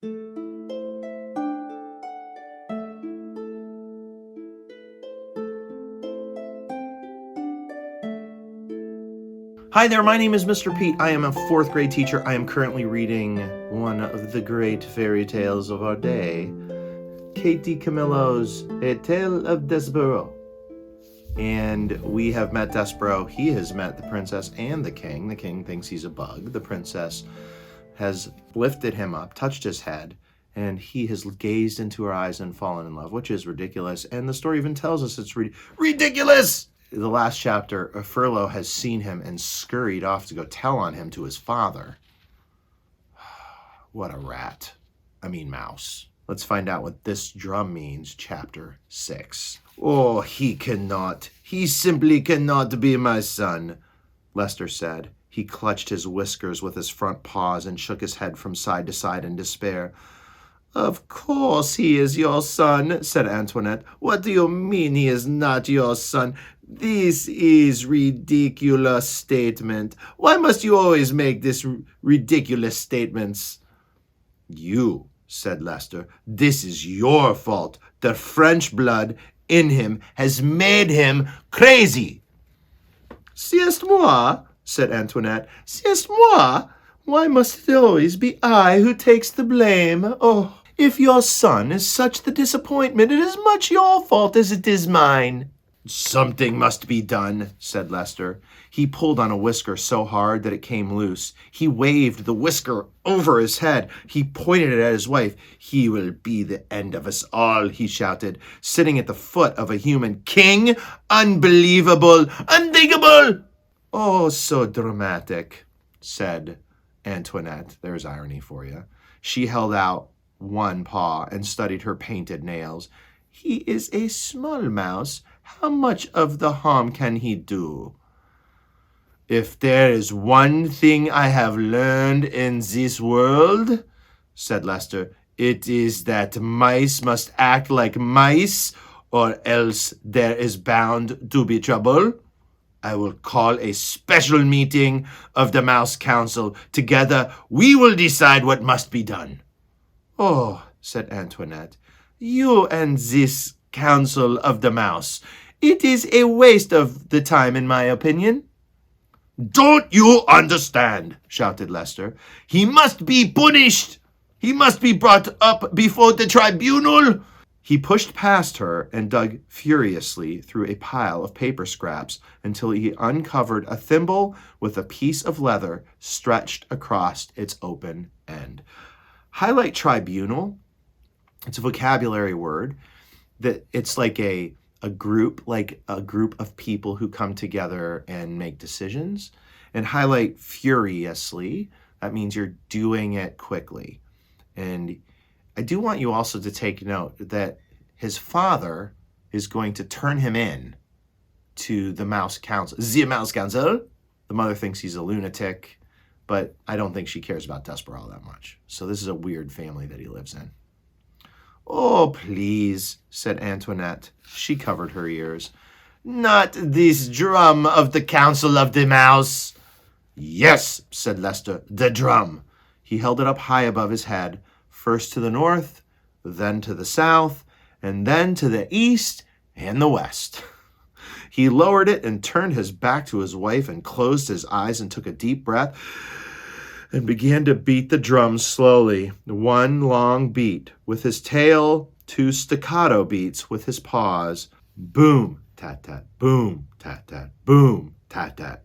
Hi there, my name is Mr. Pete. I am a 4th grade teacher. I am currently reading one of the great fairy tales of our day, Katie Camillo's A Tale of Despereaux. And we have met Despereaux. He has met the princess and the king. The king thinks he's a bug. The princess has lifted him up, touched his head, and he has gazed into her eyes and fallen in love, which is ridiculous. And the story even tells us it's ridiculous! The last chapter, Furlough has seen him and scurried off to go tell on him to his father. What a rat. I mean mouse. Let's find out what this drum means, chapter 6. Oh, he simply cannot be my son, Lester said. He clutched his whiskers with his front paws and shook his head from side to side in despair. Of course he is your son, said Antoinette. What do you mean he is not your son? This is ridiculous statement. Why must you always make this ridiculous statements? You, said Lester, this is your fault. The French blood in him has made him crazy. C'est moi, said Antoinette. C'est moi. Why must it always be I who takes the blame? Oh, if your son is such the disappointment, it is much your fault as it is mine. Something must be done, said Lester. He pulled on a whisker so hard that it came loose. He waved the whisker over his head. He pointed it at his wife. He will be the end of us all, he shouted, sitting at the foot of a human king. Unbelievable! Unthinkable! Oh, so dramatic, said Antoinette. There's irony for you. She held out one paw and studied her painted nails. He is a small mouse. How much of the harm can he do? If there is one thing I have learned in this world, said Lester, it is that mice must act like mice, or else there is bound to be trouble. I will call a special meeting of the Mouse Council. Together we will decide what must be done. Oh, said Antoinette, you and this Council of the Mouse. It is a waste of the time, in my opinion. Don't you understand? Shouted Lester. He must be punished. He must be brought up before the tribunal. He pushed past her and dug furiously through a pile of paper scraps until he uncovered a thimble with a piece of leather stretched across its open end. Highlight tribunal. It's a vocabulary word that it's like a group of people who come together and make decisions. And highlight furiously, that means you're doing it quickly. And I do want you also to take note that his father is going to turn him in to the Mouse Council. The Mouse Council. The mother thinks he's a lunatic, but I don't think she cares about Despereaux that much. So this is a weird family that he lives in. Oh, please, said Antoinette. She covered her ears. Not this drum of the Council of the Mouse. Yes, said Lester, the drum. He held it up high above his head, first to the north, then to the south, and then to the east and the west. He lowered it and turned his back to his wife and closed his eyes and took a deep breath and began to beat the drum slowly, one long beat with his tail, 2 staccato beats with his paws. Boom, tat-tat, boom, tat-tat, boom, tat-tat.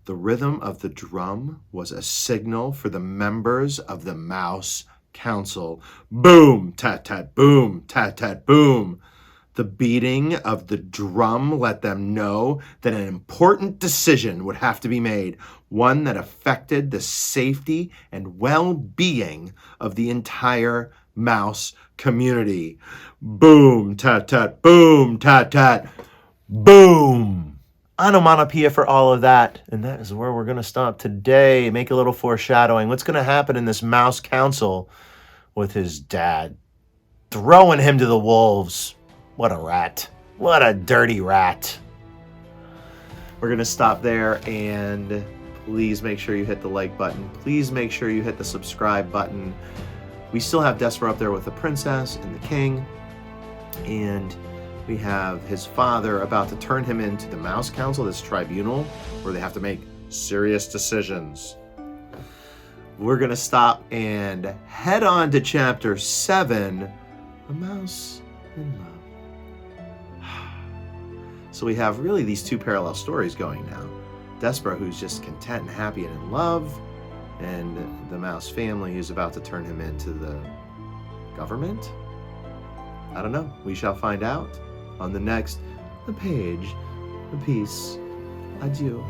The rhythm of the drum was a signal for the members of the Mouse Council. Boom, tat-tat, boom, tat-tat, boom. The beating of the drum let them know that an important decision would have to be made, one that affected the safety and well-being of the entire mouse community. Boom, tat-tat, boom, tat-tat, boom. Onomatopoeia for all of that. And that is where we're going to stop today. Make a little foreshadowing. What's going to happen in this Mouse Council with his dad throwing him to the wolves? What a rat. What a dirty rat. We're going to stop there, and please make sure you hit the like button. Please make sure you hit the subscribe button. we still have Despereaux up there with the princess and the king, and we have his father about to turn him into the Mouse Council, this tribunal where they have to make serious decisions. We're going to stop and head on to chapter 7, A Mouse in Love. So we have really these two parallel stories going now. Despereaux, who's just content and happy and in love, and the mouse family who's about to turn him into the government? I don't know. We shall find out on the next page. Peace. Adieu.